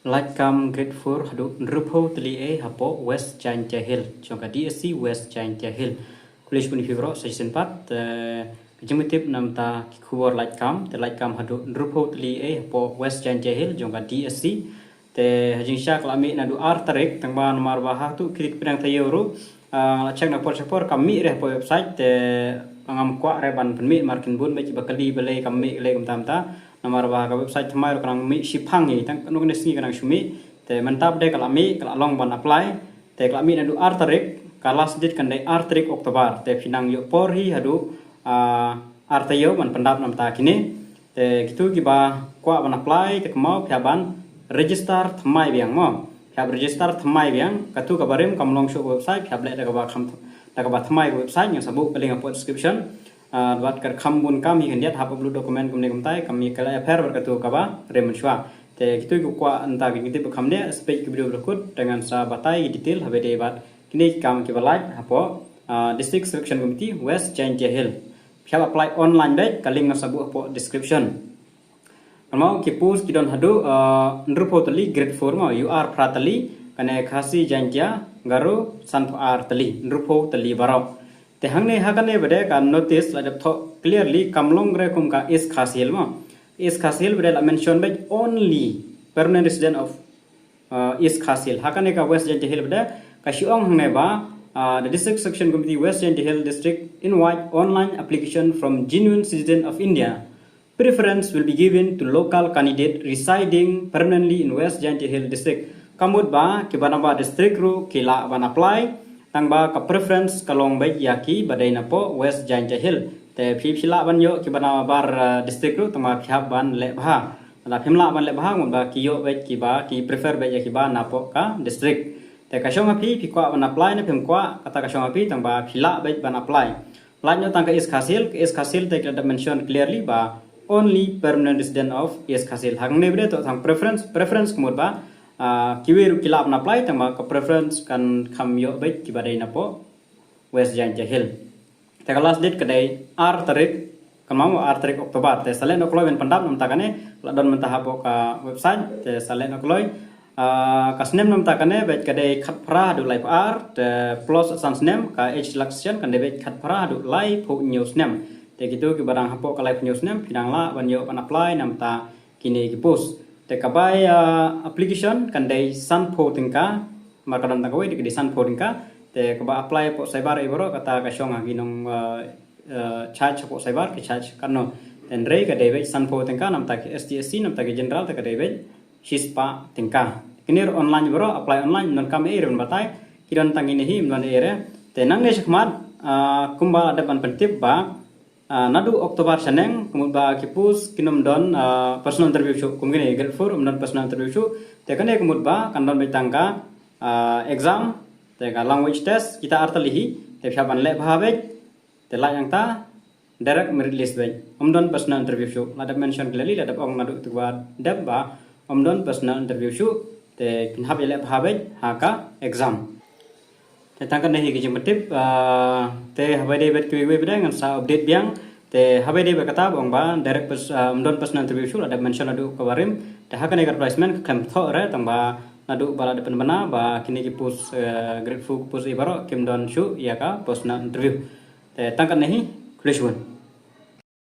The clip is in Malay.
Like grade 4 hadu nrupo teli hapo West Giant Hill chonka DSC West Giant Hill kulish puni fibro season 4 kejemitip namta kuwar like hadu nrupo teli hapo West Giant Hill chonka DSC te hajing syak lami nadu artarik tangba nomor bahah tu klik pedang tayuru cek na por kami reh po website te angam kwa reban penmi markin bun baci bakali balai kami le kamta nomor bah ka website thamai kanang mi sipangi tang kanung nesni kanang sumi te mantap de kalami kalalong ban apply te kalami nadu artarik kalas dit kandai artarik Oktober te pinang yo porhi hadu artayo man pendap namta kini te gitu giba kwa ban apply te kemau pyaban register thamai biang mo pya register thamai biang katu kabarim kamlong show website pya ble da ba kham da ba thamai website yang sabuk link apa description buat ker kambun kami hendiat hapa blue dokumen kumne kumtai kami kala affair berkatu kaba remenshwa te gitu kwa anta giti bekamne speak video berikut dengan sabatai detail habe de bat kini kam ki balai hapo district selection committee West Giant Hill pya apply online baik kaling sabu hapo description mau ki pus ki don hadu nrupo tali grade 4 mau you are pratali kane khasi jantia garu sanpo ar tali nrupo tali barok te hangne hakane bede ka notice la tho clearly kamlong re kum ka is khasil bede la mention by only permanent resident of is khasil hakane ka West Giant Hill bede ka shiong hangne ba the district section committee West Giant Hill district invite online application from genuine citizen of India. Preference will be given to local candidate residing permanently in West Giant Hill district. Kamut ba kibanaba district ru kila ban apply tangba ka preference kalong baik yaki badai napo West Giant Hill te phila ban yo ki bana bar district ru tama phya ban le bha la phimla ban le bha ngun ba ki yo baik ki ba ki prefer baik yaki ba napo ka district te ka shong api kwa ban apply na phim kwa kata ka shong api tangba phila baik ban apply lanyo tangka is khasil te kada mention clearly ba only permanent resident of is khasil hangne bre to tang preference kumur ba kiwiru kilap na apply tama ka preference kan kham yo baik ki badai na po West Giant Hill te last date kadai ar tarik kamau ar tarik Oktober te salen okloy ben pandap nam takane la don mentah po ka website te salen okloy ka snem nam takane baik kadai khat pra du live ar te plus sans nem ka h election kan debet khat pra du live po news nem te gitu ki barang hapo ka live news nem pinang la ban yo pan apply nam ta kini ki post te kabai application kandai sanpo tingka markadan takawai di sanpo tingka te kaba apply po cyber iboro kata ka shonga ginong charge po cyber ki charge karno ten rei ka debet sanpo tingka nam ta ki STSC nam ta ki general ta ka debet shispa tingka kinir online iboro apply online non kam e ron batai kidan tangini hi non ere te nang ne shikmat kumba ada ban pentip ba nadu Oktober seneng kemudian kipus kinom don personal interview show kumgini grade 4 don personal interview show tekane kemudian kan don betangka exam teka language test kita artalihi te phaban le bhavek te la yang ta direct merit list ben don personal interview show ada mention clearly ada ong nadu tuwa deb ba don personal interview show te kinhab le bhavek haka exam tangkan nahi ki jemetip te habade bet ki we beda ngan sa update biang te habade be kata bong ba direct don personal interview shul ada mention adu kawarim te hakan egar placement kam tho re tamba nadu bala depan bana ba kini ki pus grade 4 pus ibaro kim don shu ya ka personal interview te tangkan nahi kulishun